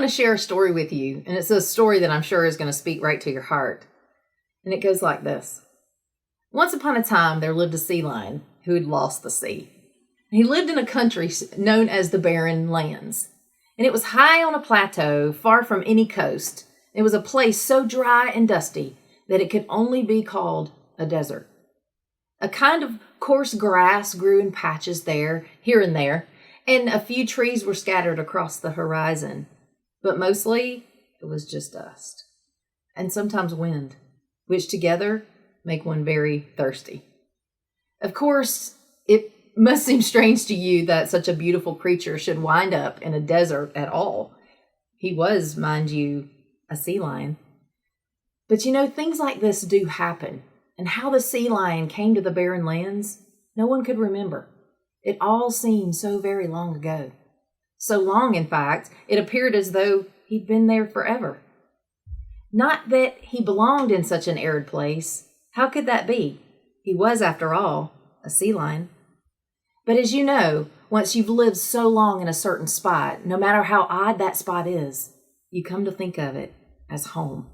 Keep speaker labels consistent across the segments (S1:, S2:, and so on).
S1: to share a story with you, and it's a story that I'm sure is going to speak right to your heart. And it goes like this. Once upon a time, there lived a sea lion who had lost the sea. He lived in a country known as the Barren Lands, and it was high on a plateau far from any coast. It was a place so dry and dusty that it could only be called a desert. A kind of coarse grass grew in patches there, here and there, and a few trees were scattered across the horizon. But mostly, it was just dust, and sometimes wind, which together make one very thirsty. Of course, it must seem strange to you that such a beautiful creature should wind up in a desert at all. He was, mind you, a sea lion. But things like this do happen. And how the sea lion came to the barren lands, no one could remember. It all seemed so very long ago. So long, in fact, it appeared as though he'd been there forever. Not that he belonged in such an arid place. How could that be? He was, after all, a sea lion. But as you know, once you've lived so long in a certain spot, no matter how odd that spot is, you come to think of it as home.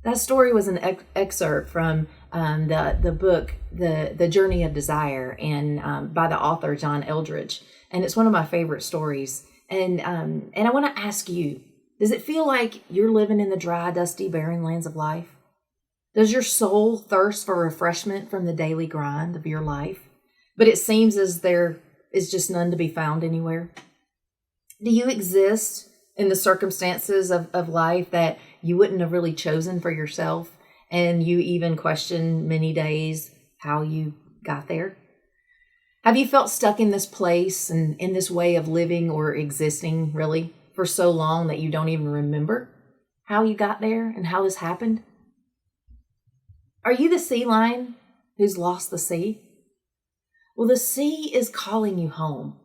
S1: That story was an excerpt from the book, The Journey of Desire, and by the author John Eldredge. And it's one of my favorite stories. And I want to ask you, does it feel like you're living in the dry, dusty, barren lands of life? Does your soul thirst for refreshment from the daily grind of your life? But it seems as there is just none to be found anywhere. Do you exist in the circumstances of life that you wouldn't have really chosen for yourself, and you even question many days how you got there? Have you felt stuck in this place and in this way of living or existing, really, for so long that you don't even remember how you got there and how this happened? Are you the sea lion who's lost the sea? Well, the sea is calling you home.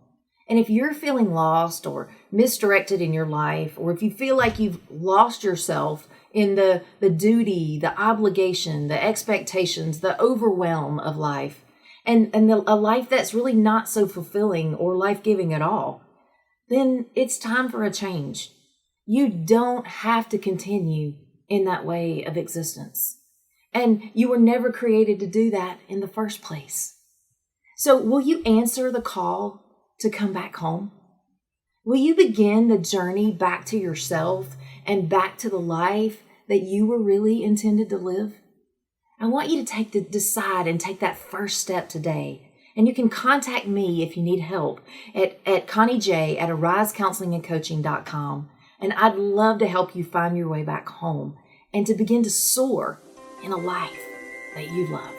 S1: And if you're feeling lost or misdirected in your life, or if you feel like you've lost yourself in the duty, the obligation, the expectations, the overwhelm of life, and a life that's really not so fulfilling or life-giving at all, then it's time for a change. You don't have to continue in that way of existence. And you were never created to do that in the first place. So will you answer the call to come back home? Will you begin the journey back to yourself and back to the life that you were really intended to live? I want you to decide and take that first step today. And you can contact me if you need help at ConnieJ@arisecounselingandcoaching.com. And I'd love to help you find your way back home and to begin to soar in a life that you love.